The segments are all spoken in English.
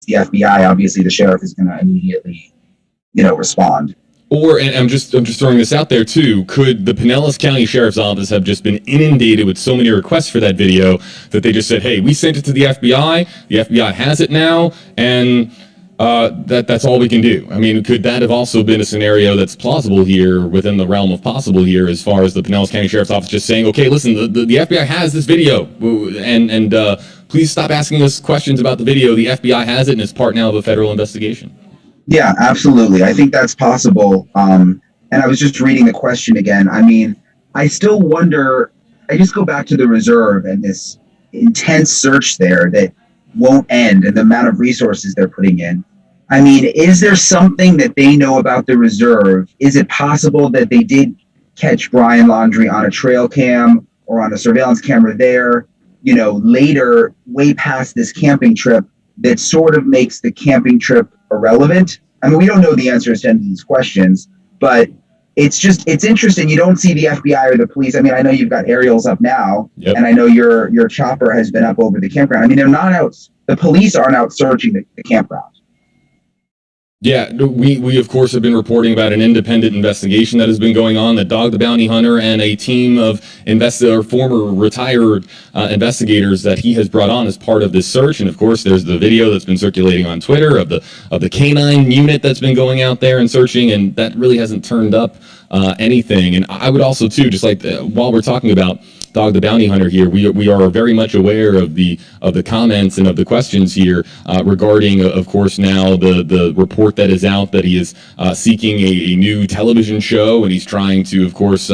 the FBI, obviously the sheriff is going to immediately, respond. Or, and I'm just throwing this out there too, could the Pinellas County Sheriff's Office have just been inundated with so many requests for that video that they just said, hey, we sent it to the FBI has it now, and that's all we can do? I mean, could that have also been a scenario that's plausible here, within the realm of possible here, as far as the Pinellas County Sheriff's Office just saying, okay, listen, the FBI has this video, and please stop asking us questions about the video. The FBI has it, and it's part now of a federal investigation. Yeah, absolutely. I think that's possible. And I was just reading the question again. I mean, I still wonder, I just go back to the reserve and this intense search there that won't end, and the amount of resources they're putting in. I mean, is there something that they know about the reserve? Is it possible that they did catch Brian Laundrie on a trail cam or on a surveillance camera there, later, way past this camping trip, that sort of makes the camping trip irrelevant? I mean, we don't know the answers to any of these questions, but it's interesting. You don't see the FBI or the police. I mean, I know you've got aerials up now, yep. And I know your chopper has been up over the campground. I mean, they're not out. The police aren't out searching the campground. Yeah, we of course have been reporting about an independent investigation that has been going on, that Dog the Bounty Hunter and a team of former retired investigators that he has brought on as part of this search. And of course, there's the video that's been circulating on Twitter of the canine unit that's been going out there and searching, and that really hasn't turned up anything. And I would also too, just like while we're talking about Dog the Bounty Hunter here, we are very much aware of the comments and of the questions here regarding, of course, now the report that is out that he is seeking a new television show, and he's trying to, of course,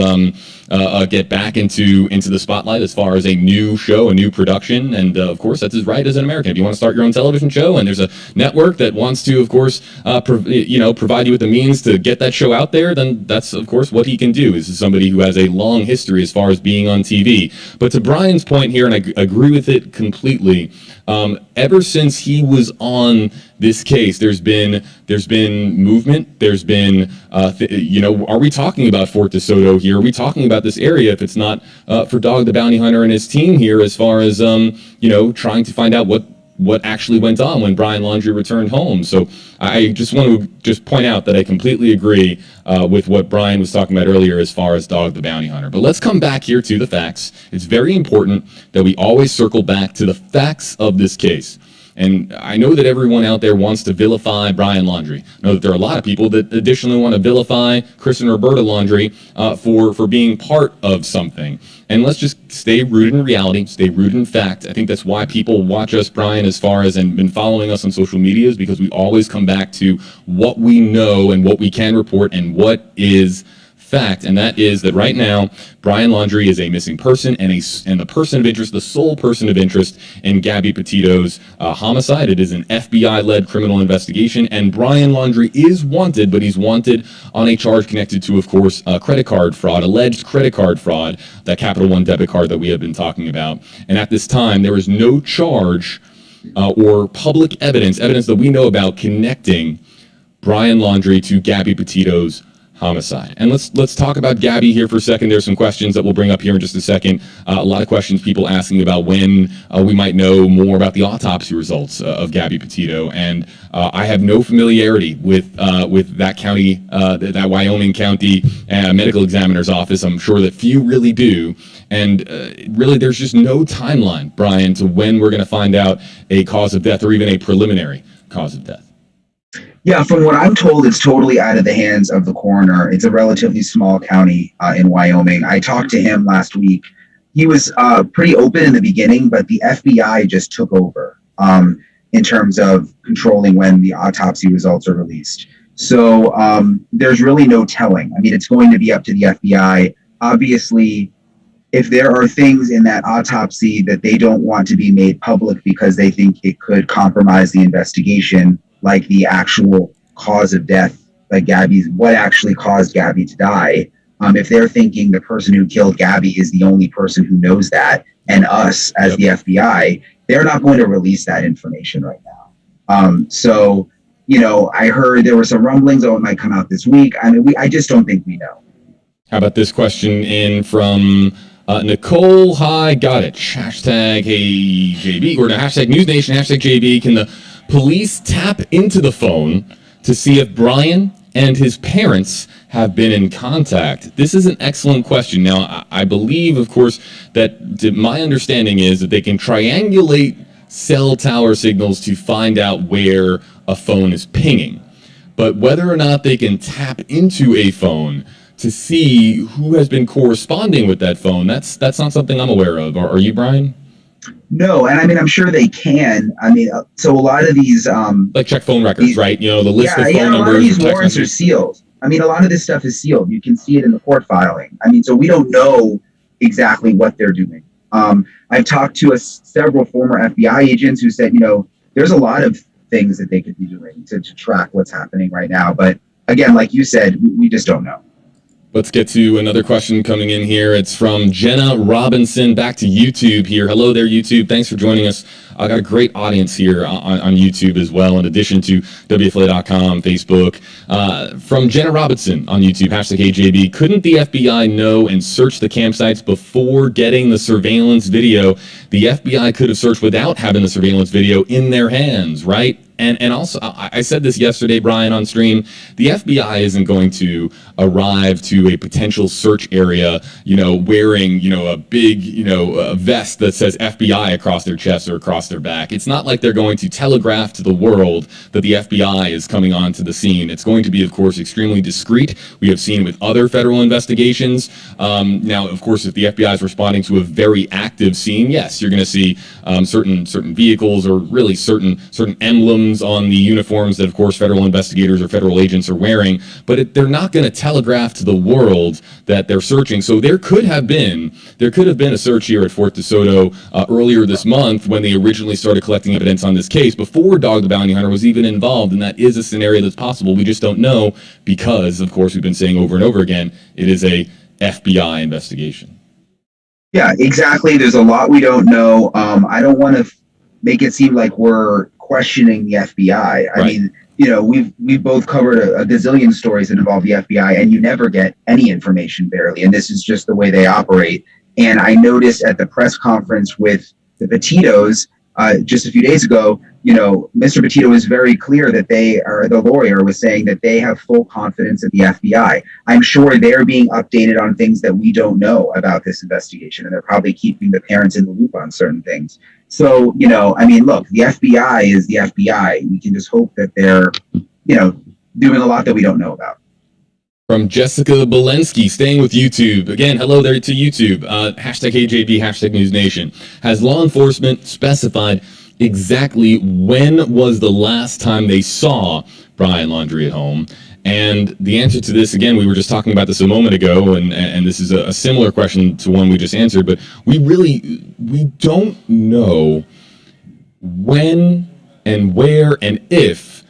get back into the spotlight as far as a new show, a new production. And of course, that's his right as an American. If you want to start your own television show, and there's a network that wants to, of course, provide you with the means to get that show out there, then that's, of course, what he can do. This is somebody who has a long history as far as being on TV. But to Brian's point here, and I agree with it completely, ever since he was on this case, there's been movement. There's been, are we talking about Fort DeSoto here? Are we talking about this area if it's not for Dog the Bounty Hunter and his team here, as far as, trying to find out what actually went on when Brian Laundrie returned home? So I just want to point out that I completely agree with what Brian was talking about earlier as far as Dog the Bounty Hunter. But let's come back here to the facts. It's very important that we always circle back to the facts of this case. And I know that everyone out there wants to vilify Brian Laundrie. I know that there are a lot of people that additionally want to vilify Chris and Roberta Laundrie for being part of something. And let's just stay rooted in reality, stay rooted in fact. I think that's why people watch us, Brian, as far as and been following us on social media, is because we always come back to what we know and what we can report and what is fact, and that is that right now Brian Laundrie is a missing person and the person of interest, the sole person of interest in Gabby Petito's homicide. It is an FBI-led criminal investigation, and Brian Laundrie is wanted, but he's wanted on a charge connected to, of course, credit card fraud, alleged credit card fraud, that Capital One debit card that we have been talking about. And at this time, there is no charge or public evidence that we know about connecting Brian Laundrie to Gabby Petito's homicide. And let's talk about Gabby here for a second. There's some questions that we'll bring up here in just a second. A lot of questions, people asking about when we might know more about the autopsy results of Gabby Petito. And I have no familiarity with that county, that Wyoming County medical examiner's office. I'm sure that few really do. And really, there's just no timeline, Brian, to when we're going to find out a cause of death or even a preliminary cause of death. Yeah, from what I'm told, it's totally out of the hands of the coroner. It's a relatively small county in Wyoming. I talked to him last week. He was pretty open in the beginning, but the FBI just took over in terms of controlling when the autopsy results are released. So there's really no telling. I mean, it's going to be up to the FBI. Obviously, if there are things in that autopsy that they don't want to be made public because they think it could compromise the investigation, like the actual cause of death, like what actually caused Gabby to die. If they're thinking the person who killed Gabby is the only person who knows that, and us as the FBI, they're not going to release that information right now. So, I heard there were some rumblings, it might come out this week. I mean, I just don't think we know. How about this question in from Nicole? Hi, got it. Hashtag hey JB, or no, hashtag News Nation, hashtag JB. Can the Police tap into the phone to see if Brian and his parents have been in contact. This is an excellent question. Now, I believe, of course, that my understanding is that they can triangulate cell tower signals to find out where a phone is pinging. But whether or not they can tap into a phone to see who has been corresponding with that phone, that's not something I'm aware of. Are you, Brian? No, and I mean, I'm sure they can. I mean, so a lot of these like check phone records, right? You know, the list of phone numbers. A lot of these warrants are sealed. I mean, a lot of this stuff is sealed. You can see it in the court filing. I mean, so we don't know exactly what they're doing. I've talked to several former FBI agents who said, you know, there's a lot of things that they could be doing to track what's happening right now. But again, like you said, we just don't know. Let's get to another question coming in here. It's from Jenna Robinson. Back to YouTube here. Hello there, YouTube. Thanks for joining us. I got a great audience here on YouTube as well, in addition to WFLA.com, Facebook. From Jenna Robinson on YouTube, #AJB. Couldn't the FBI know and search the campsites before getting the surveillance video? The FBI could have searched without having the surveillance video in their hands, right? And also, I said this yesterday, Brian, on stream, the FBI isn't going to arrive to a potential search area, you know, wearing, you know, a big, you know, a vest that says FBI across their chest or across their back. It's not like they're going to telegraph to the world that the FBI is coming onto the scene. It's going to be, of course, extremely discreet. We have seen with other federal investigations. Now, of course, if the FBI is responding to a very active scene, yes, you're going to see certain vehicles or really certain emblems on the uniforms that, of course, federal investigators or federal agents are wearing, but they're not going to telegraph to the world that they're searching. So there could have been a search here at Fort DeSoto earlier this month when they originally started collecting evidence on this case before Dog the Bounty Hunter was even involved, and that is a scenario that's possible. We just don't know because, of course, we've been saying over and over again, it is a FBI investigation. Yeah, exactly. There's a lot we don't know. I don't want to make it seem like we're questioning the FBI. I mean, you know, we've both covered a gazillion stories that involve the FBI, and you never get any information barely. And this is just the way they operate. And I noticed at the press conference with the Petitos just a few days ago, you know, Mr. Petito was very clear that the lawyer was saying that they have full confidence in the FBI. I'm sure they're being updated on things that we don't know about this investigation, and they're probably keeping the parents in the loop on certain things. So, you know, I mean, look, the FBI is the FBI. We can just hope that they're, you know, doing a lot that we don't know about. From Jessica Bolensky, staying with YouTube. Again, hello there to YouTube. #AJB, #NewsNation. Has law enforcement specified exactly when was the last time they saw Brian Laundrie at home? And the answer to this, again, we were just talking about this a moment ago, and this is a similar question to one we just answered, but we don't know when and where and if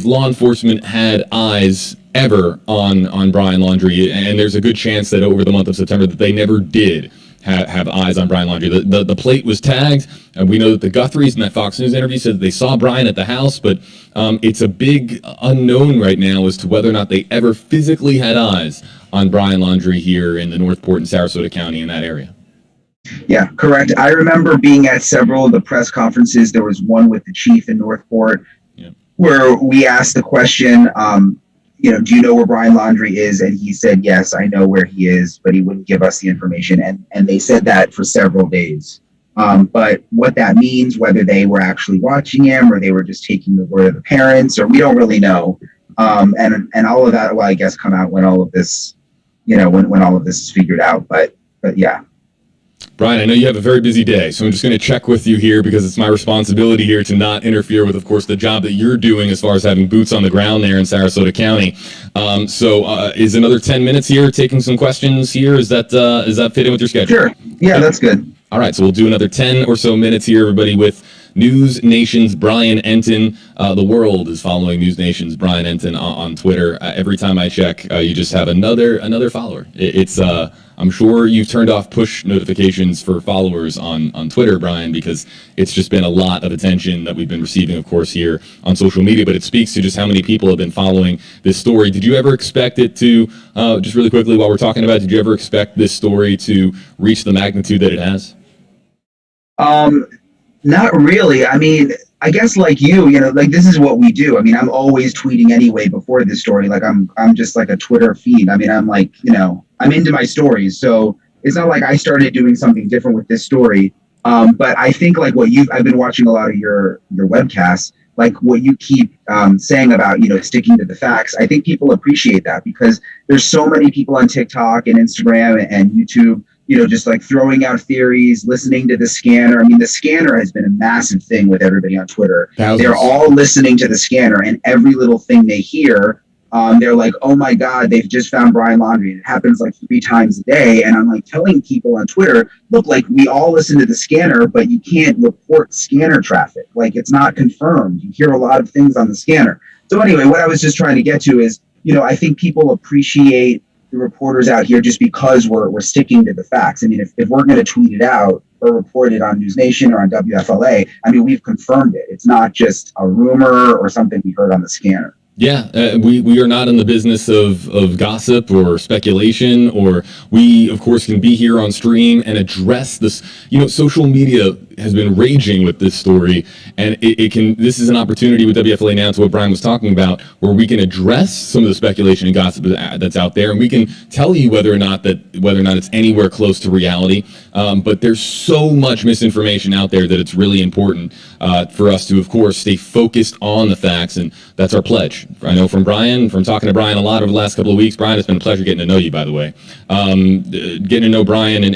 law enforcement had eyes ever on Brian Laundrie, and there's a good chance that over the month of September that they never did have eyes on Brian Laundrie. The plate was tagged, and we know that the Guthries in that Fox News interview said that they saw Brian at the house, but it's a big unknown right now as to whether or not they ever physically had eyes on Brian Laundrie here in the Northport and Sarasota County in that area. Yeah, correct. I remember being at several of the press conferences. There was one with the chief in Northport where we asked the question, you know, do you know where Brian Laundrie is? And he said, yes, I know where he is, but he wouldn't give us the information. And they said that for several days. But what that means, whether they were actually watching him or they were just taking the word of the parents, or we don't really know. And all of that will, I guess, come out when all of this, you know, when all of this is figured out. But yeah. Brian, I know you have a very busy day, so I'm just going to check with you here because it's my responsibility here to not interfere with, of course, the job that you're doing as far as having boots on the ground there in Sarasota County. So is another 10 minutes here taking some questions here? Is that fit in with your schedule? Sure. Yeah, that's good. All right, so we'll do another 10 or so minutes here, everybody, with News Nation's Brian Entin. The world is following News Nation's Brian Entin on Twitter. Every time I check, you just have another follower. It's I'm sure you've turned off push notifications for followers on Twitter, Brian, because it's just been a lot of attention that we've been receiving, of course, here on social media. But it speaks to just how many people have been following this story. Did you ever expect it to, just really quickly while we're talking about it, did you ever expect this story to reach the magnitude that it has? Not really. I mean, I guess like you know, like this is what we do. I mean, I'm always tweeting anyway before this story. Like I'm just like a Twitter feed. I mean, I'm like, you know, I'm into my stories. So it's not like I started doing something different with this story. But I think like I've been watching a lot of your webcasts, like what you keep saying about, you know, sticking to the facts. I think people appreciate that because there's so many people on TikTok and Instagram and YouTube, you know, just like throwing out theories, listening to the scanner. I mean, the scanner has been a massive thing with everybody on Twitter. Thousands. They're all listening to the scanner, and every little thing they hear, they're like, oh my God, they've just found Brian Laundrie. And it happens like 3 times a day. And I'm like telling people on Twitter, look, like we all listen to the scanner, but you can't report scanner traffic. Like it's not confirmed. You hear a lot of things on the scanner. So anyway, what I was just trying to get to is, you know, I think people appreciate the reporters out here just because we're sticking to the facts. I mean, if we're going to tweet it out or report it on News Nation or on WFLA, I mean, we've confirmed it. It's not just a rumor or something we heard on the scanner. Yeah, we are not in the business of gossip or speculation, or we, of course, can be here on stream and address this. You know, social media has been raging with this story, and this is an opportunity with WFLA Now to what Brian was talking about, where we can address some of the speculation and gossip that's out there, and we can tell you whether or not it's anywhere close to reality. But there's so much misinformation out there that it's really important for us to, of course, stay focused on the facts, and that's our pledge. I know from talking to Brian a lot over the last couple of weeks. Brian, it's been a pleasure getting to know you, by the way. Getting to know Brian, and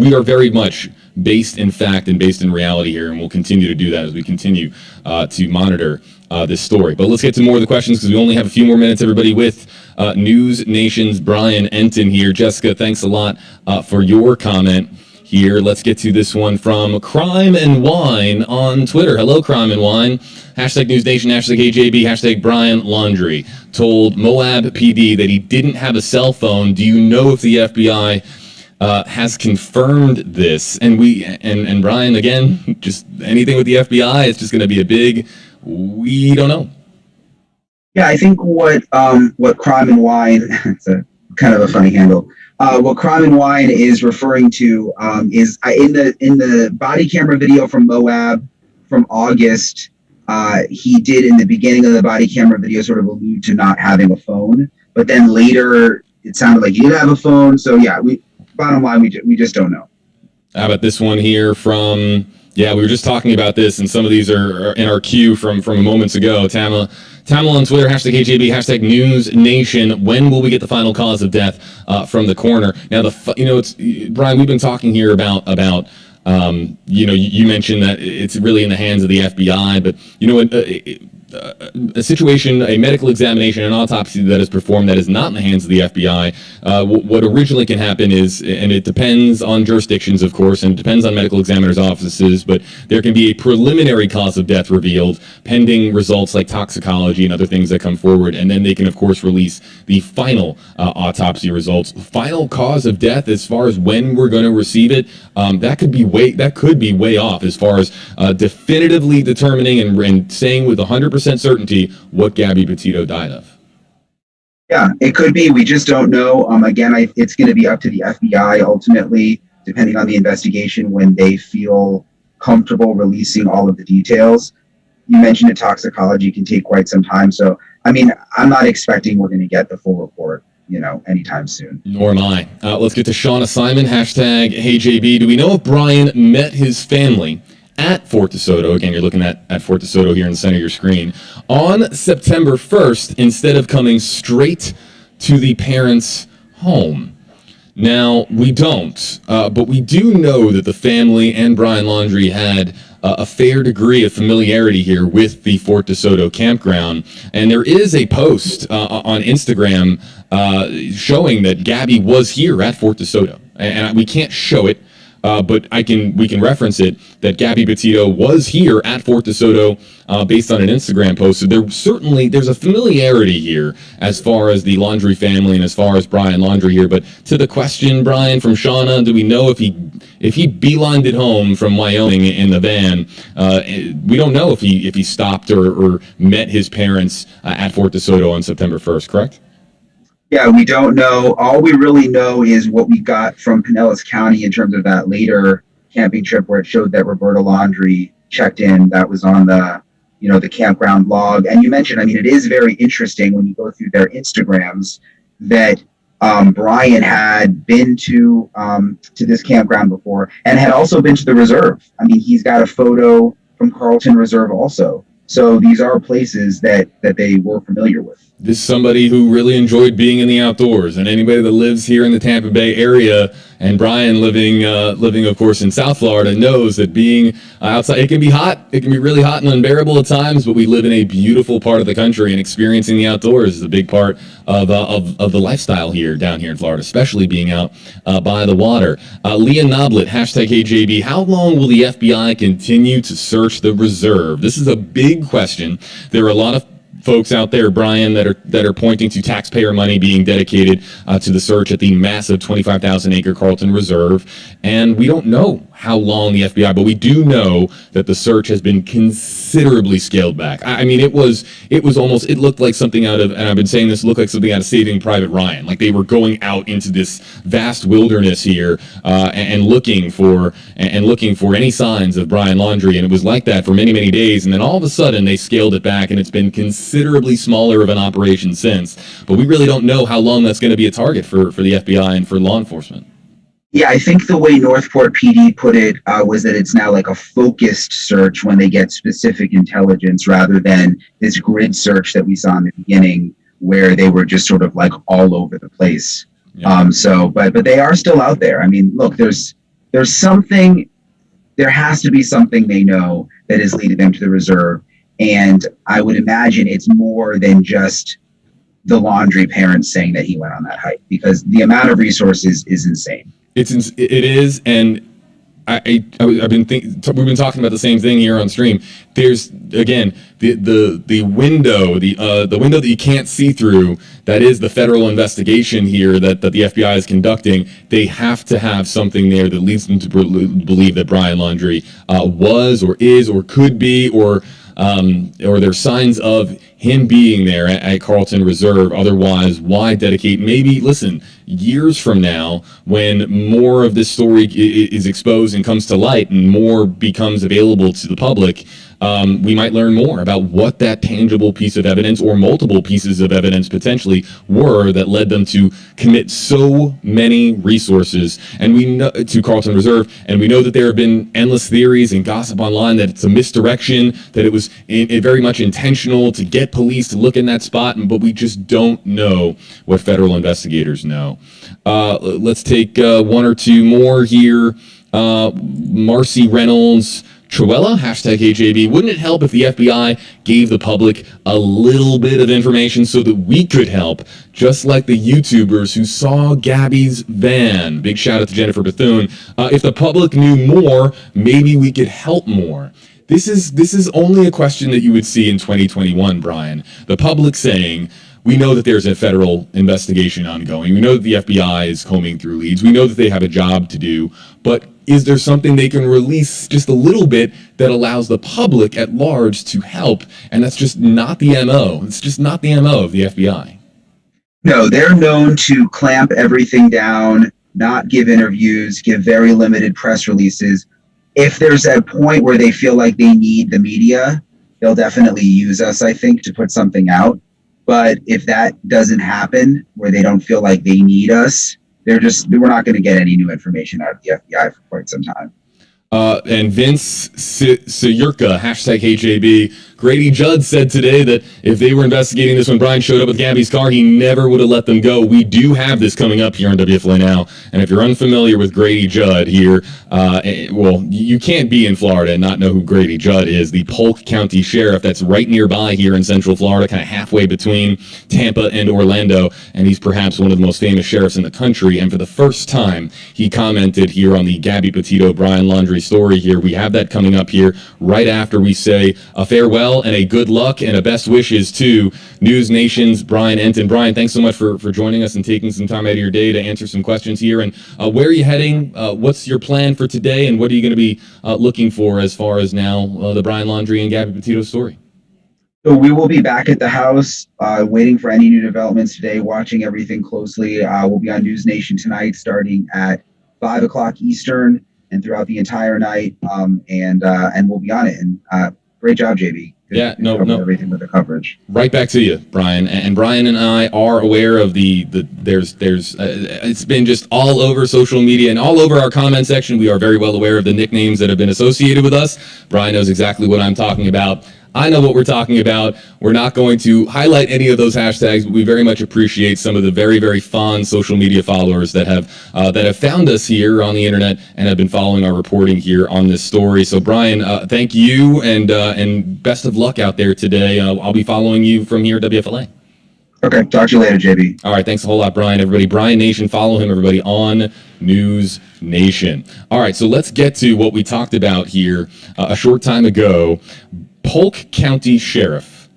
we are very much based in fact and based in reality here, and we'll continue to do that as we continue to monitor this story. But let's get to more of the questions because we only have a few more minutes, everybody, with News Nation's Brian Entin here. Jessica, thanks a lot for your comment here. Let's get to this one from Crime and Wine on Twitter. Hello, Crime and Wine. Hashtag News Nation, hashtag AJB, hashtag Brian Laundrie told Moab PD that he didn't have a cell phone. Do you know if the FBI has confirmed this? And and Brian, again, just anything with the FBI, it's just going to be a big, we don't know. Yeah, I think what Crime and Wine, it's a kind of a funny handle. What Crime and Wine is referring to is in the body camera video from Moab from August, he did in the beginning of the body camera video sort of allude to not having a phone, but then later it sounded like he did have a phone. So yeah, bottom line, we just don't know. How about this one here from, we were just talking about this, and some of these are in our queue from moments ago. Tamla on Twitter, hashtag AJB, hashtag News Nation. When will we get the final cause of death from the coroner? Now, it's Brian, we've been talking here about you mentioned that it's really in the hands of the FBI, but a situation, a medical examination, an autopsy that is performed that is not in the hands of the FBI, what originally can happen is, and it depends on jurisdictions, of course, and it depends on medical examiners' offices, but there can be a preliminary cause of death revealed pending results like toxicology and other things that come forward, and then they can, of course, release the final autopsy results. Final cause of death, as far as when we're going to receive it, that could be way off as far as definitively determining and saying with 100% certainty what Gabby Petito died of. Yeah, it could be. We just don't know. Again, it's going to be up to the FBI ultimately, depending on the investigation, when they feel comfortable releasing all of the details. You mentioned that toxicology can take quite some time. So, I mean, I'm not expecting we're going to get the full report, anytime soon. Nor am I. Let's get to Shauna Simon, hashtag HeyJB. Do we know if Brian met his family at Fort DeSoto? Again, you're looking at Fort DeSoto here in the center of your screen on September 1st instead of coming straight to the parents' home. Now, we don't, but we do know that the family and Brian Laundrie had a fair degree of familiarity here with the Fort DeSoto campground. And there is a post on Instagram showing that Gabby was here at Fort DeSoto. And we can't show it, but we can reference it, that Gabby Petito was here at Fort DeSoto based on an Instagram post. So there's a familiarity here as far as the Laundrie family and as far as Brian Laundrie here. But to the question, Brian, from Shauna, do we know if he beelined it home from Wyoming in the van? We don't know if he stopped or met his parents at Fort DeSoto on September 1st, correct? Yeah, we don't know. All we really know is what we got from Pinellas County in terms of that later camping trip where it showed that Roberta Laundrie checked in. That was on the the campground log. And you mentioned, I mean, it is very interesting when you go through their Instagrams that Brian had been to this campground before and had also been to the reserve. I mean, he's got a photo from Carlton Reserve also. So these are places that they were familiar with. This is somebody who really enjoyed being in the outdoors, and anybody that lives here in the Tampa Bay area, and Brian living of course in South Florida, knows that being outside, it can be hot, it can be really hot and unbearable at times, but we live in a beautiful part of the country, and experiencing the outdoors is a big part of the lifestyle down here in Florida, especially being out by the water. Leah Noblet, #HJB, how long will the FBI continue to search the reserve? This is a big question. There are a lot of folks out there, Brian, that are pointing to taxpayer money being dedicated to the search at the massive 25,000 acre Carlton Reserve, and we don't know how long the FBI, but we do know that the search has been considerably scaled back. I mean, it looked like something out of, and I've been saying this, looked like something out of Saving Private Ryan. Like they were going out into this vast wilderness here and looking for any signs of Brian Laundrie, and it was like that for many, many days, and then all of a sudden they scaled it back, and it's been considerably smaller of an operation since. But we really don't know how long that's going to be a target for the FBI and for law enforcement. Yeah, I think the way Northport PD put it was that it's now like a focused search when they get specific intelligence rather than this grid search that we saw in the beginning where they were just sort of like all over the place. Yeah. But they are still out there. I mean, look, there's something, there has to be something they know that is leading them to the reserve. And I would imagine it's more than just the Laundrie parents saying that he went on that hike, because the amount of resources is insane. It is, and we've been talking about the same thing here on stream. There's again the window that you can't see through. That is the federal investigation here that the FBI is conducting. They have to have something there that leads them to believe that Brian Laundrie was or is or could be or there's signs of him being there at Carlton Reserve. Otherwise, why dedicate, maybe, listen, years from now, when more of this story is exposed and comes to light and more becomes available to the public, we might learn more about what that tangible piece of evidence or multiple pieces of evidence potentially were that led them to commit so many resources and we know to Carlton Reserve. And we know that there have been endless theories and gossip online that it's a misdirection, that it was very much intentional to get police to look in that spot, but we just don't know what federal investigators know. Let's take one or two more here. Marcy Reynolds, Truella, #HJB. Wouldn't it help if the FBI gave the public a little bit of information so that we could help, just like the YouTubers who saw Gabby's van? Big shout out to Jennifer Bethune. If the public knew more, maybe we could help more. This is only a question that you would see in 2021, Brian. The public saying, we know that there's a federal investigation ongoing. We know that the FBI is combing through leads. We know that they have a job to do. But is there something they can release just a little bit that allows the public at large to help? And that's just not the MO. It's just not the MO of the FBI. No, they're known to clamp everything down, not give interviews, give very limited press releases. If there's a point where they feel like they need the media, they'll definitely use us, I think, to put something out. But if that doesn't happen, where they don't feel like they need us, we're not going to get any new information out of the FBI for quite some time. And Vince Sayurka, #HJB. Grady Judd said today that if they were investigating this when Brian showed up with Gabby's car, he never would have let them go. We do have this coming up here on WFLA Now. And if you're unfamiliar with Grady Judd here, well, you can't be in Florida and not know who Grady Judd is, the Polk County Sheriff that's right nearby here in Central Florida, kind of halfway between Tampa and Orlando. And he's perhaps one of the most famous sheriffs in the country. And for the first time, he commented here on the Gabby Petito, Brian Laundrie story here. We have that coming up here right after we say a farewell and a good luck and a best wishes to News Nation's Brian Entin. Brian, thanks so much for joining us and taking some time out of your day to answer some questions here. And where are you heading? What's your plan for today? And what are you going to be looking for as far as now the Brian Laundrie and Gabby Petito story? So we will be back at the house, waiting for any new developments today, watching everything closely. We'll be on News Nation tonight, starting at 5 o'clock Eastern and throughout the entire night. And we'll be on it. And great job, JB. Yeah, no. Everything with the coverage. Right back to you, Brian. And Brian and I are aware of there's it's been just all over social media and all over our comment section. We are very well aware of the nicknames that have been associated with us. Brian knows exactly what I'm talking about. I know what we're talking about. We're not going to highlight any of those hashtags, but we very much appreciate some of the very, very fond social media followers that have found us here on the internet and have been following our reporting here on this story. So, Brian, thank you and best of luck out there today. I'll be following you from here at WFLA. Okay, talk to you later, JB. All right, thanks a whole lot, Brian. Everybody, Brian Nation, follow him, everybody, on News Nation. All right, so let's get to what we talked about here a short time ago. Polk County Sheriff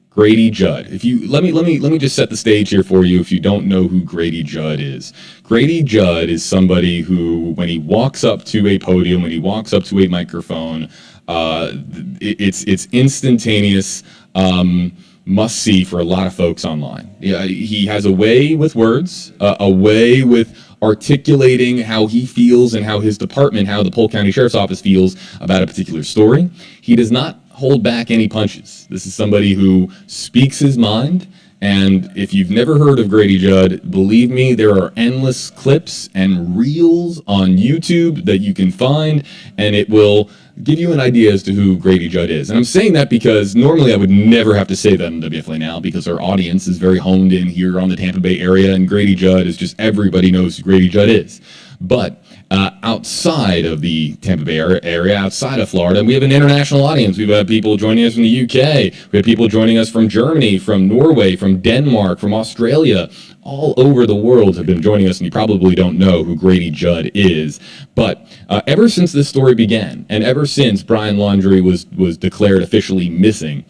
Grady Judd. If you let me just set the stage here for you. If you don't know who Grady Judd is, Grady Judd is somebody who, when he walks up to a podium, when he walks up to a microphone, it's instantaneous. Must see for a lot of folks online. Yeah, he has a way with words, a way with articulating how he feels and how his department, how the Polk County Sheriff's Office feels about a particular story. He does not hold back any punches. This is somebody who speaks his mind. And if you've never heard of Grady Judd, believe me, there are endless clips and reels on YouTube that you can find, and it will give you an idea as to who Grady Judd is. And I'm saying that because normally I would never have to say that on WFLA Now, because our audience is very honed in here on the Tampa Bay area, and Grady Judd is just, everybody knows who Grady Judd is. But outside of the Tampa Bay area, outside of Florida, and we have an international audience. We've had people joining us from the UK. We have people joining us from Germany, from Norway, from Denmark, from Australia. All over the world have been joining us, and you probably don't know who Grady Judd is. But ever since this story began, and ever since Brian Laundrie was declared officially missing,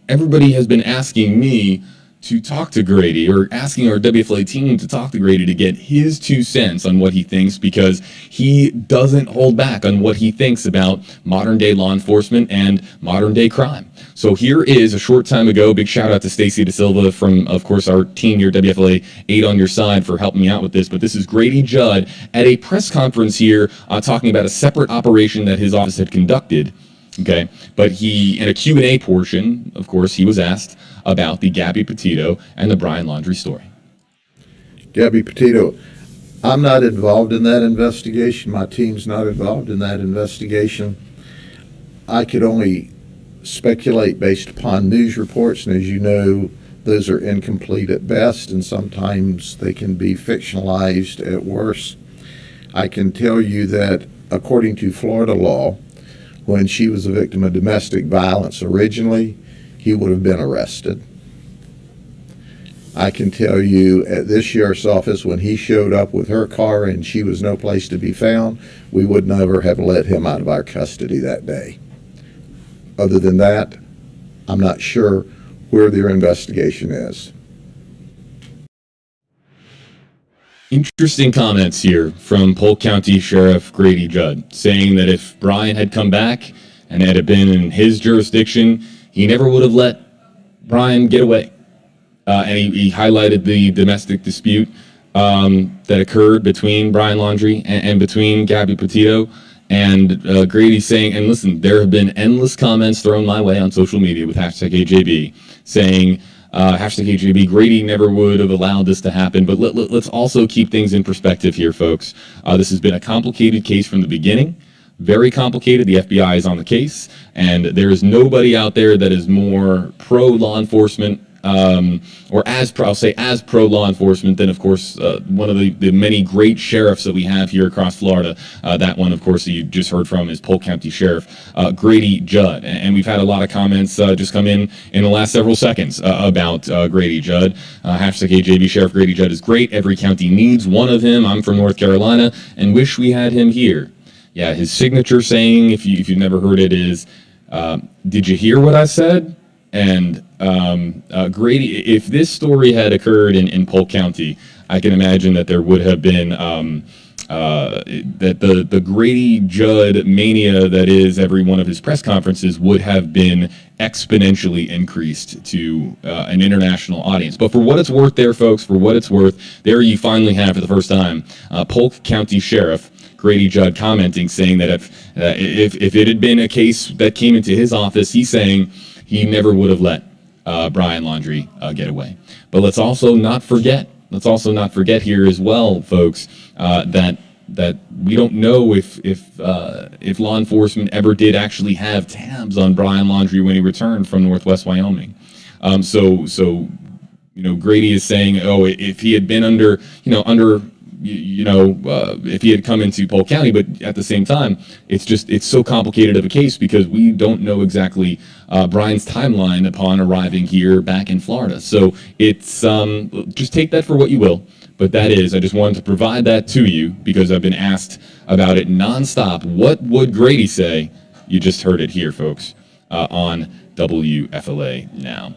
everybody has been asking me to talk to Grady, or asking our WFLA team to talk to Grady to get his 2 cents on what he thinks, because he doesn't hold back on what he thinks about modern day law enforcement and modern day crime. So here is a short time ago, big shout out to Stacy DeSilva from, of course, our team here, WFLA 8 on your side, for helping me out with this. But this is Grady Judd at a press conference here talking about a separate operation that his office had conducted. Okay, but in a Q&A portion, of course, he was asked about the Gabby Petito and the Brian Laundrie story. Gabby Petito, I'm not involved in that investigation. My team's not involved in that investigation. I could only speculate based upon news reports, and as you know, those are incomplete at best, and sometimes they can be fictionalized at worst. I can tell you that according to Florida law, when she was a victim of domestic violence originally, he would have been arrested. I can tell you at this sheriff's office, when he showed up with her car and she was no place to be found, we would never have let him out of our custody that day. Other than that, I'm not sure where their investigation is. Interesting comments here from Polk County Sheriff Grady Judd, saying that if Brian had come back and it had been in his jurisdiction, he never would have let Brian get away. And he highlighted the domestic dispute that occurred between Brian Laundrie and between Gabby Petito. And Grady saying, and listen, there have been endless comments thrown my way on social media with hashtag AJB saying, hashtag AJB, Grady never would have allowed this to happen. But let's also keep things in perspective here, folks. This has been a complicated case from the beginning. Very complicated. The FBI is on the case, and there is nobody out there that is more pro law enforcement, or as pro law enforcement than, of course, one of the many great sheriffs that we have here across Florida. That one, of course, that you just heard from is Polk County Sheriff Grady Judd. And we've had a lot of comments just come in the last several seconds about Grady Judd. Hashtag AJB, Sheriff Grady Judd is great. Every county needs one of him. I'm from North Carolina and wish we had him here. Yeah, his signature saying, if you've never heard it, is, did you hear what I said? And Grady, if this story had occurred in Polk County, I can imagine that there would have been that the Grady Judd mania that is every one of his press conferences would have been exponentially increased to an international audience. But for what it's worth there, folks, for what it's worth, there you finally have for the first time Polk County Sheriff Grady Judd commenting, saying that if it had been a case that came into his office, he's saying he never would have let Brian Laundrie get away. But let's also not forget here as well, folks, that we don't know if law enforcement ever did actually have tabs on Brian Laundrie when he returned from Northwest Wyoming. So Grady is saying, if he had been if he had come into Polk County, but at the same time, it's so complicated of a case because we don't know exactly Brian's timeline upon arriving here back in Florida. So it's just take that for what you will. But I just wanted to provide that to you because I've been asked about it nonstop. What would Grady say? You just heard it here, folks, on WFLA now.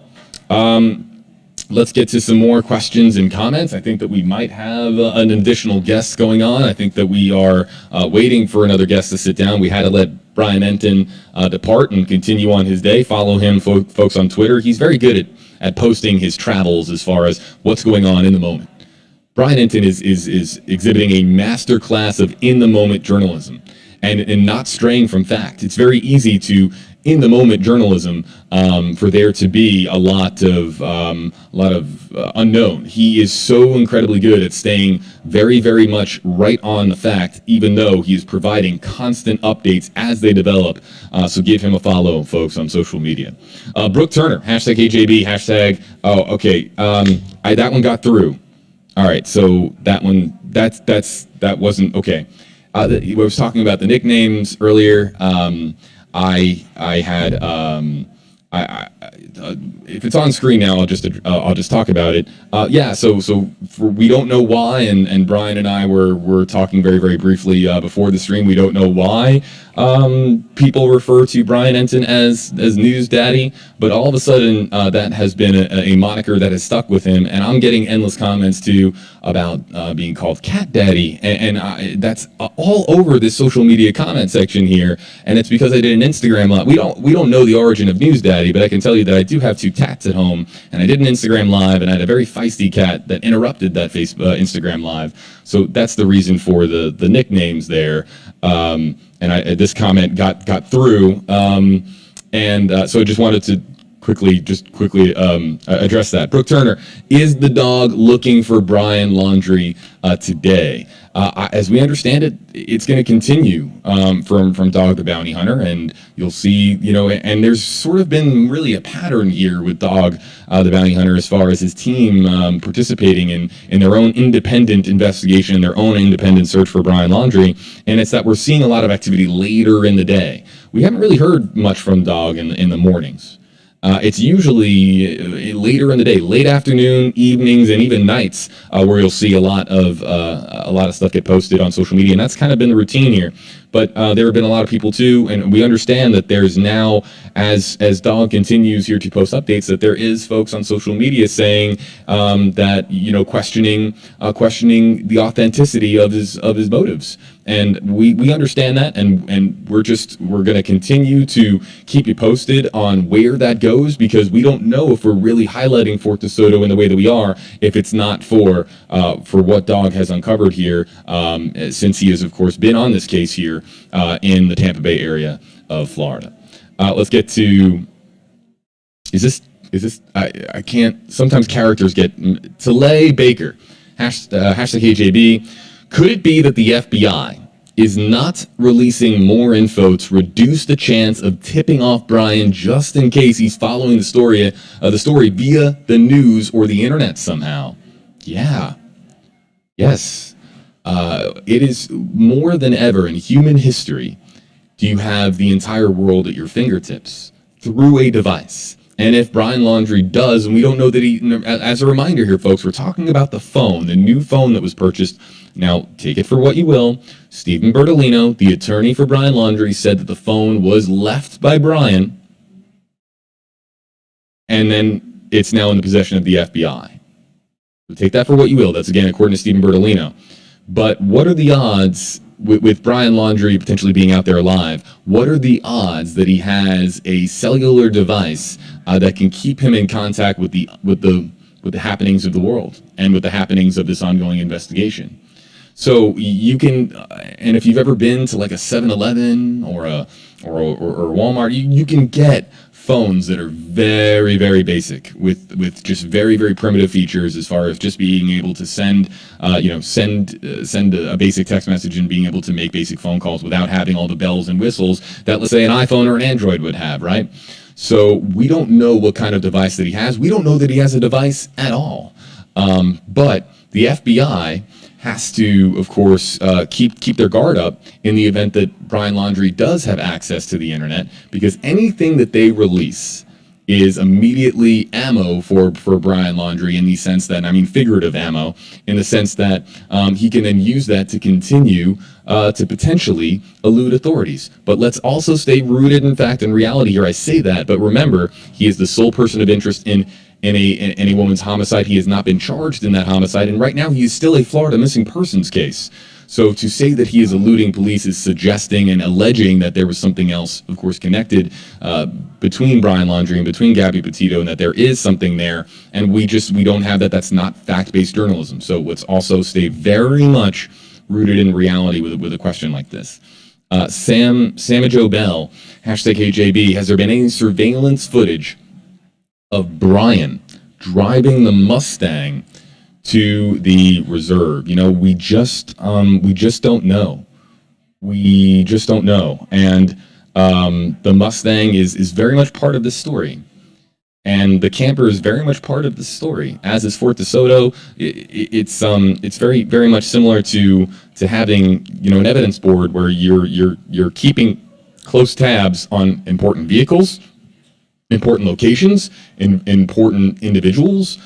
Let's get to some more questions and comments. I think that we might have an additional guest going on. I think that we are waiting for another guest to sit down. We had to let Brian Enton depart and continue on his day. Follow him, folks, on Twitter. He's very good at posting his travels as far as what's going on in the moment. Brian Enton is exhibiting a master class of in-the-moment journalism and not straying from fact. It's very easy to in-the-moment journalism for there to be a lot of unknown. He is so incredibly good at staying very, very much right on the fact, even though he is providing constant updates as they develop. So give him a follow, folks, on social media. Brooke Turner, hashtag AJB, hashtag, that one got through. All right, so that one, that wasn't okay. I was talking about the nicknames earlier. I had if it's on screen now, I'll just talk about it. We don't know why, and Brian and I were talking very, very briefly before the stream. We don't know why people refer to Brian Enton as News Daddy, but all of a sudden that has been a moniker that has stuck with him, and I'm getting endless comments too about being called Cat Daddy, and that's all over this social media comment section here, and it's because I did an Instagram live. We don't know the origin of News Daddy, but I can tell you that I do have two cats at home, and I did an Instagram live, and I had a very feisty cat that interrupted that Instagram live. So that's the reason for the nicknames there. This comment got through, so I just wanted to quickly address that. Brooke Turner, is the dog looking for Brian Laundrie today? As we understand it, it's going to continue from Dog the Bounty Hunter, and you'll see, and there's sort of been really a pattern here with Dog the Bounty Hunter as far as his team participating in their own independent investigation, their own independent search for Brian Laundrie, and it's that we're seeing a lot of activity later in the day. We haven't really heard much from Dog in the mornings. It's usually later in the day, late afternoon, evenings, and even nights, where you'll see a lot of stuff get posted on social media, and that's kind of been the routine here. But there have been a lot of people too, and we understand that there's now, as Dog continues here to post updates, that there is folks on social media saying that questioning the authenticity of his motives. And we understand that, and we're going to continue to keep you posted on where that goes, because we don't know if we're really highlighting Fort DeSoto in the way that we are if it's not for what Dog has uncovered here, since he has, of course, been on this case here in the Tampa Bay area of Florida. Let's get to, is this, I can't, sometimes characters get, Talay Baker, hashtag KJB. Could it be that the FBI is not releasing more info to reduce the chance of tipping off Brian just in case he's following the story via the news or the internet somehow? Yeah. Yes. It is more than ever in human history. Do you have the entire world at your fingertips through a device? And if Brian Laundrie does, and we don't know that he, as a reminder here, folks, we're talking about the phone, the new phone that was purchased. Now, take it for what you will. Stephen Bertolino, the attorney for Brian Laundrie, said that the phone was left by Brian, and then it's now in the possession of the FBI. So take that for what you will. That's, again, according to Stephen Bertolino. But what are the odds, with Brian Laundrie potentially being out there alive, what are the odds that he has a cellular device that can keep him in contact with the happenings of the world and with the happenings of this ongoing investigation? So you can, and if you've ever been to like a 7-Eleven or a Walmart, you can get phones that are very, very basic with just very, very primitive features as far as just being able to send a basic text message and being able to make basic phone calls without having all the bells and whistles that, let's say, an iPhone or an Android would have, right? So we don't know what kind of device that he has. We don't know that he has a device at all. But the FBI has to, of course, keep their guard up in the event that Brian Laundrie does have access to the internet, because anything that they release is immediately ammo for Brian Laundrie, in the sense that, I mean, figurative ammo, in the sense that he can then use that to continue to potentially elude authorities. But let's also stay rooted in fact and reality here. I say that, but remember, he is the sole person of interest in a woman's homicide. He has not been charged in that homicide, and right now he is still a Florida missing persons case. So to say that he is eluding police is suggesting and alleging that there was something else, of course, connected between Brian Laundrie and between Gabby Petito, and that there is something there, and we don't have that. That's not fact-based journalism. So let's also stay very much rooted in reality with a question like this. Sama Joe Bell, #HJB, has there been any surveillance footage of Brian driving the Mustang to the reserve? We just don't know. We just don't know. And the Mustang is very much part of this story. And the camper is very much part of this story, as is Fort DeSoto. It's very, very much similar to having, an evidence board where you're keeping close tabs on important vehicles, important locations, important individuals.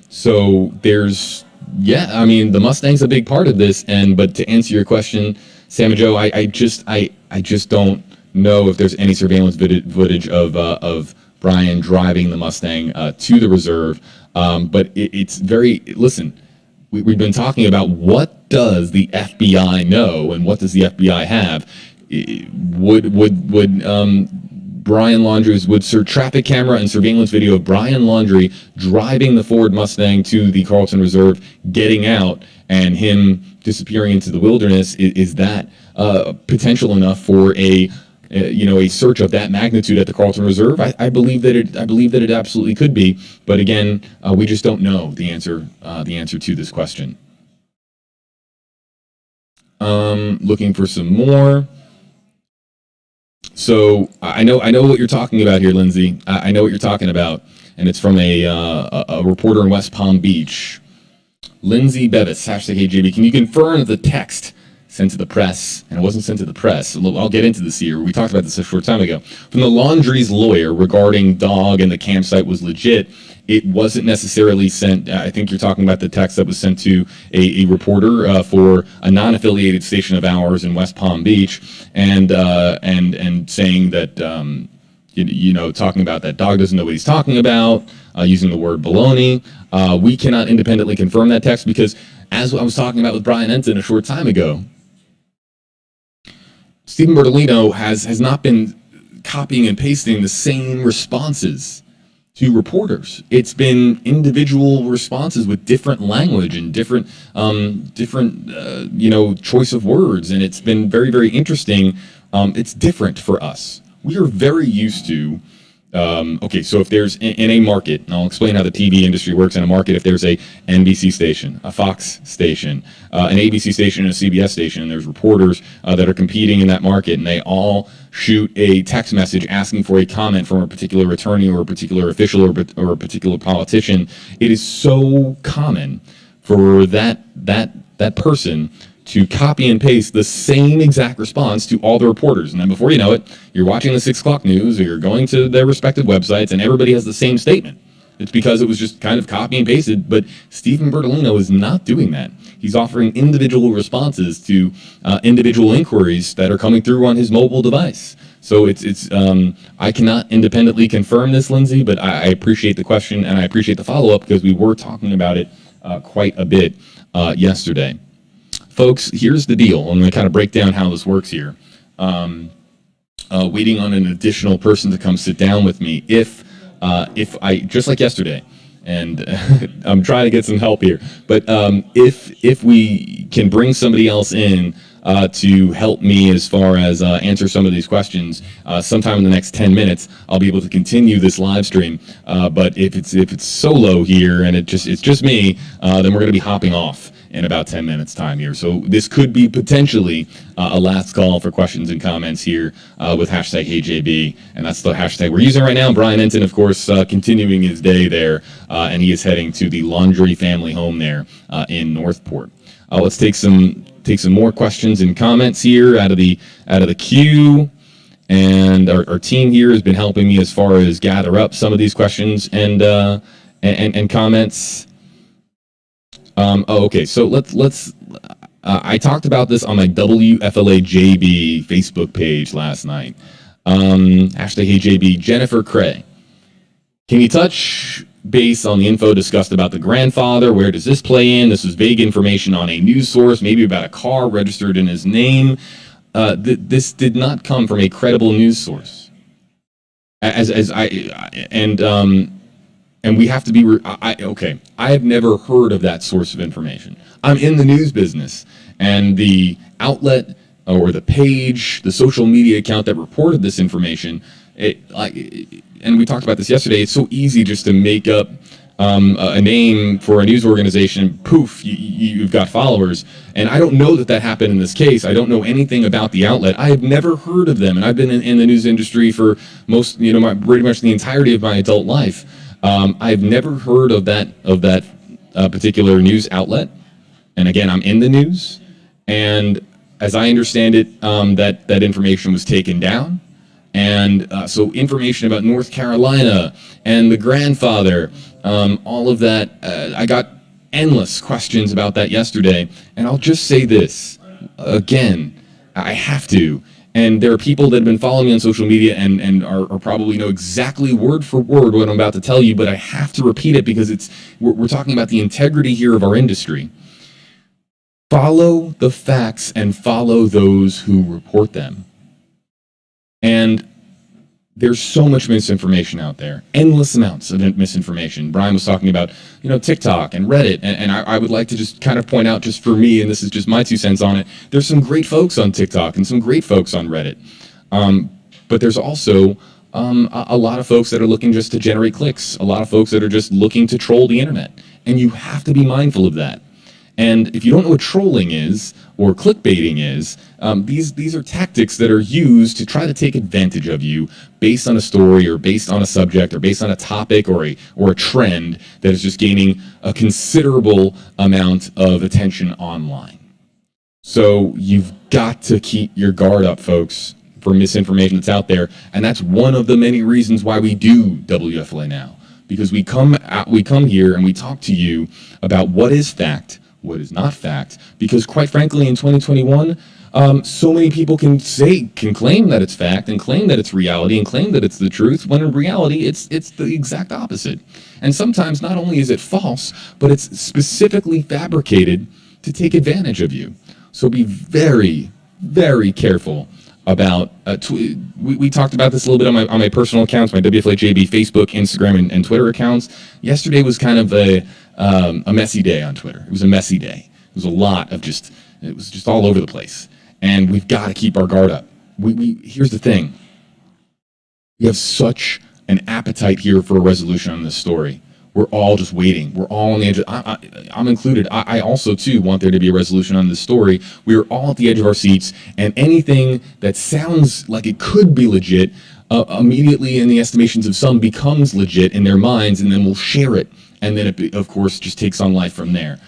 So there's, the Mustang's a big part of this. But to answer your question, Sam Joe, I just don't know if there's any surveillance footage of Brian driving the Mustang to the reserve. But it's listen, we've been talking about what does the FBI know and what does the FBI have. Would Brian Laundrie's traffic camera and surveillance video of Brian Laundrie driving the Ford Mustang to the Carlton Reserve, getting out, and him disappearing into the wilderness, is that potential enough for a search of that magnitude at the Carlton Reserve? I believe that it absolutely could be, but again, we just don't know the answer to this question. Looking for some more. So I know what you're talking about here, Lindsay. I know what you're talking about, and it's from a reporter in West Palm Beach. Lindsay Bevis, #HJB. Can you confirm the text sent to the press, and it wasn't sent to the press? I'll get into this here. We talked about this a short time ago. From the Laundrie's lawyer regarding dog and the campsite was legit. It wasn't necessarily sent. I think you're talking about the text that was sent to a reporter for a non-affiliated station of ours in West Palm Beach, and saying that talking about that dog doesn't know what he's talking about, using the word baloney. We cannot independently confirm that text because, as I was talking about with Brian Enton a short time ago, Stephen Bertolino has not been copying and pasting the same responses to reporters. It's been individual responses with different language and different choice of words, and it's been very, very interesting. It's different for us. We are very used to. So if there's in a market, and I'll explain how the TV industry works in a market. If there's a NBC station, a Fox station, an ABC station, and a CBS station, and there's reporters that are competing in that market, and they all shoot a text message asking for a comment from a particular attorney or a particular official or a particular politician, it is so common for that person to copy and paste the same exact response to all the reporters. And then before you know it, you're watching the 6 o'clock news or you're going to their respective websites and everybody has the same statement. It's because it was just kind of copy and pasted, but Stephen Bertolino is not doing that. He's offering individual responses to individual inquiries that are coming through on his mobile device. So it's I cannot independently confirm this, Lindsay, but I appreciate the question and I appreciate the follow-up because we were talking about it quite a bit yesterday. Folks, here's the deal. I'm going to kind of break down how this works here. Waiting on an additional person to come sit down with me. If I, just like yesterday, and I'm trying to get some help here. But if we can bring somebody else in to help me as far as answer some of these questions sometime in the next 10 minutes, I'll be able to continue this live stream. But if it's solo here and it's just me, then we're going to be hopping off in about 10 minutes time here. So this could be potentially a last call for questions and comments here with hashtag HeyJB, and that's the hashtag we're using right now. Brian Enton, of course, continuing his day there, and he is heading to the Laundrie family home there in Northport. Let's take some more questions and comments here out of the queue. And our team here has been helping me as far as gather up some of these questions and comments. Okay. So let's. I talked about this on my WFLA-JB Facebook page last night. Hashtag HeyJB. Jennifer Cray. Can you touch base on the info discussed about the grandfather? Where does this play in? This was vague information on a news source, maybe about a car registered in his name. This did not come from a credible news source. And we have to be, okay, I have never heard of that source of information. I'm in the news business, and the outlet or the page, the social media account that reported this information, and we talked about this yesterday, it's so easy just to make up a name for a news organization, poof, you've got followers. And I don't know that happened in this case. I don't know anything about the outlet. I have never heard of them, and I've been in the news industry for pretty much the entirety of my adult life. I've never heard of that particular news outlet. And again, I'm in the news, and as I understand it, that information was taken down. And so information about North Carolina and the grandfather, all of that, I got endless questions about that yesterday. And I'll just say this, again, I have to. And there are people that have been following me on social media and are probably know exactly word for word what I'm about to tell you, but I have to repeat it because we're talking about the integrity here of our industry. Follow the facts and follow those who report them. And there's so much misinformation out there, endless amounts of misinformation. Brian was talking about, TikTok and Reddit, and I would like to just kind of point out, just for me, and this is just my 2 cents on it, there's some great folks on TikTok and some great folks on Reddit. But there's also a lot of folks that are looking just to generate clicks, a lot of folks that are just looking to troll the internet, and you have to be mindful of that. And if you don't know what trolling is or clickbaiting is, these are tactics that are used to try to take advantage of you based on a story or based on a subject or based on a topic or a trend that is just gaining a considerable amount of attention online. So you've got to keep your guard up, folks, for misinformation that's out there. And that's one of the many reasons why we do WFLA Now, because we come here and we talk to you about what is fact, what is not fact, because quite frankly in 2021 so many people can claim that it's fact and claim that it's reality and claim that it's the truth, when in reality it's the exact opposite. And sometimes not only is it false, but it's specifically fabricated to take advantage of you. So be very, very careful about we talked about this a little bit on my personal accounts, my WFLA-JB Facebook, Instagram, and Twitter accounts. Yesterday was kind of a messy day on Twitter. It was a messy day. It was a lot of it was just all over the place. And we've got to keep our guard up. Here's the thing. We have such an appetite here for a resolution on this story. We're all just waiting. We're all on the edge. I'm included. I also, too, want there to be a resolution on this story. We are all at the edge of our seats, and anything that sounds like it could be legit immediately, in the estimations of some, becomes legit in their minds, and then we'll share it. And then it, of course, just takes on life from there.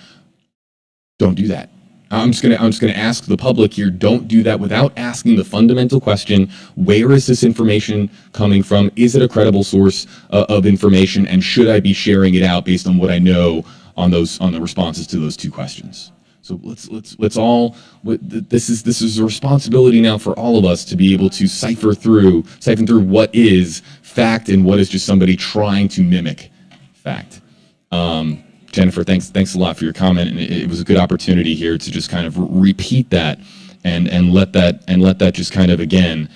Don't do that. I'm just gonna ask the public here, don't do that without asking the fundamental question: where is this information coming from? Is it a credible source of information? And should I be sharing it out based on what I know on the responses to those 2 questions? So let's all. This is a responsibility now for all of us to be able to siphon through what is fact and what is just somebody trying to mimic fact. Jennifer, thanks a lot for your comment, and it was a good opportunity here to just kind of repeat that and let that just kind of again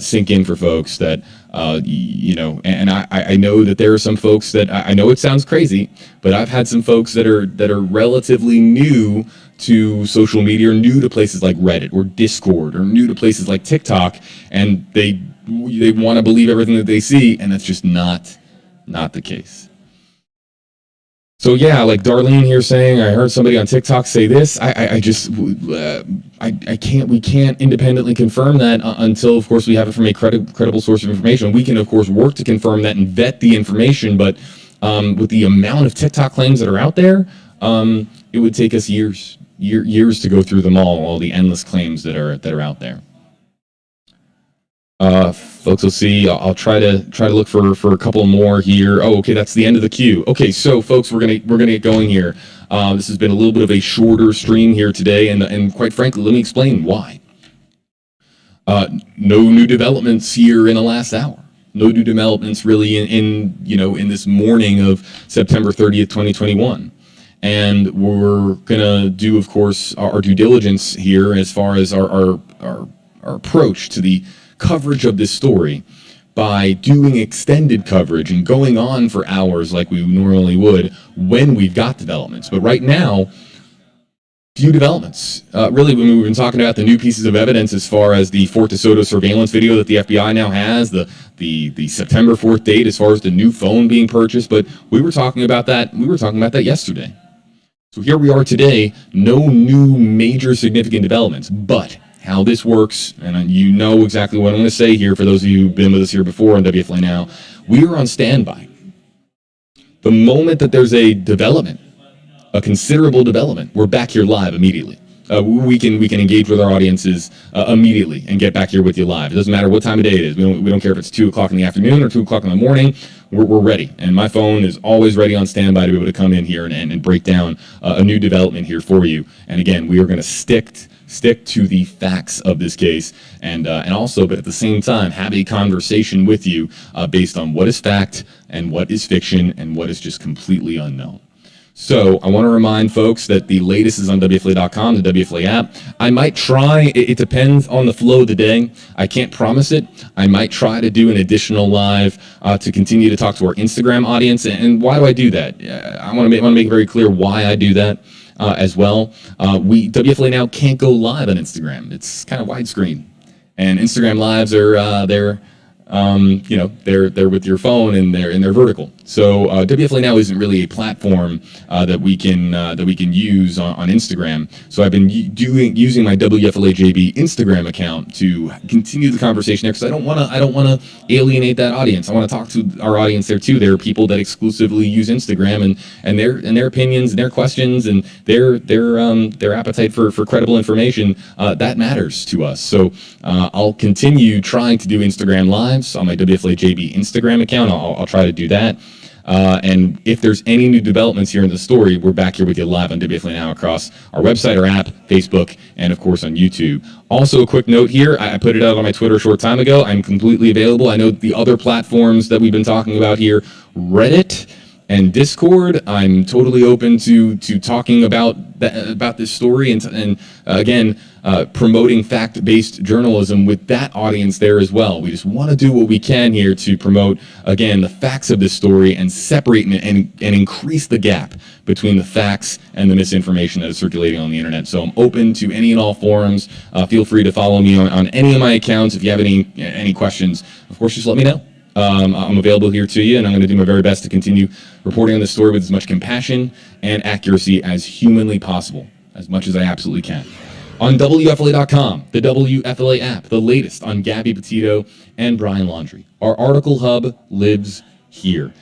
sink in for folks that and I know that there are some folks that I know it sounds crazy, but I've had some folks that are relatively new to social media, or new to places like Reddit or Discord, or new to places like TikTok, and they want to believe everything that they see, and that's just not the case. So yeah, like Darlene here saying, I heard somebody on TikTok say this. We can't independently confirm that until, of course, we have it from a credible source of information. We can, of course, work to confirm that and vet the information, but with the amount of TikTok claims that are out there, it would take us years to go through them all the endless claims that are out there. Folks will see. I'll try to look for a couple more here. Oh, okay, that's the end of the queue. Okay, so folks, we're gonna get going here. This has been a little bit of a shorter stream here today, and quite frankly, let me explain why. No new developments here in the last hour. No new developments really in this morning of September 30th, 2021. And we're gonna do, of course, our due diligence here as far as our approach to the coverage of this story by doing extended coverage and going on for hours like we normally would when we've got developments. But right now, few developments. Really, when we've been talking about the new pieces of evidence as far as the Fort DeSoto surveillance video that the FBI now has, the September 4th date as far as the new phone being purchased, but we were talking about that yesterday. So here we are today, no new major significant developments, but how this works, and you know exactly what I'm going to say here for those of you who've been with us here before on WFLA Now, we are on standby. The moment that there's a development, a considerable development, we're back here live immediately. We can engage with our audiences immediately and get back here with you live. It doesn't matter what time of day it is. We don't care if it's 2 o'clock in the afternoon or 2 o'clock in the morning. We're ready, and my phone is always ready on standby to be able to come in here and break down a new development here for you. And again, we are going to stick to the facts of this case, and also, but at the same time, have a conversation with you based on what is fact and what is fiction and what is just completely unknown. So I want to remind folks that the latest is on WFLA.com, the WFLA app. I might try, it depends on the flow of the day. I can't promise it. I might try to do an additional live to continue to talk to our Instagram audience. And why do I do that? I want to make it very clear why I do that as well. WFLA Now can't go live on Instagram. It's kind of widescreen. And Instagram lives are they're with your phone and they're vertical. So WFLA Now isn't really a platform that we can use on Instagram. So I've been using my WFLA JB Instagram account to continue the conversation there, because I don't want to alienate that audience. I want to talk to our audience there too. There are people that exclusively use Instagram, and their opinions and their questions and their appetite for credible information that matters to us. So I'll continue trying to do Instagram lives on my WFLA JB Instagram account. I'll try to do that. And if there's any new developments here in the story, we're back here with you live on WFLA Now across our website, our app, Facebook, and of course on YouTube. Also, a quick note here, I put it out on my Twitter a short time ago. I'm completely available. I know the other platforms that we've been talking about here, Reddit and Discord, I'm totally open to talking about this story and again, promoting fact-based journalism with that audience there as well. We just want to do what we can here to promote, again, the facts of this story and separate and increase the gap between the facts and the misinformation that is circulating on the internet. So I'm open to any and all forums. Feel free to follow me on any of my accounts. If you have any questions, of course, just let me know. I'm available here to you, and I'm going to do my very best to continue reporting on this story with as much compassion and accuracy as humanly possible, as much as I absolutely can. On WFLA.com, the WFLA app, the latest on Gabby Petito and Brian Laundrie. Our article hub lives here.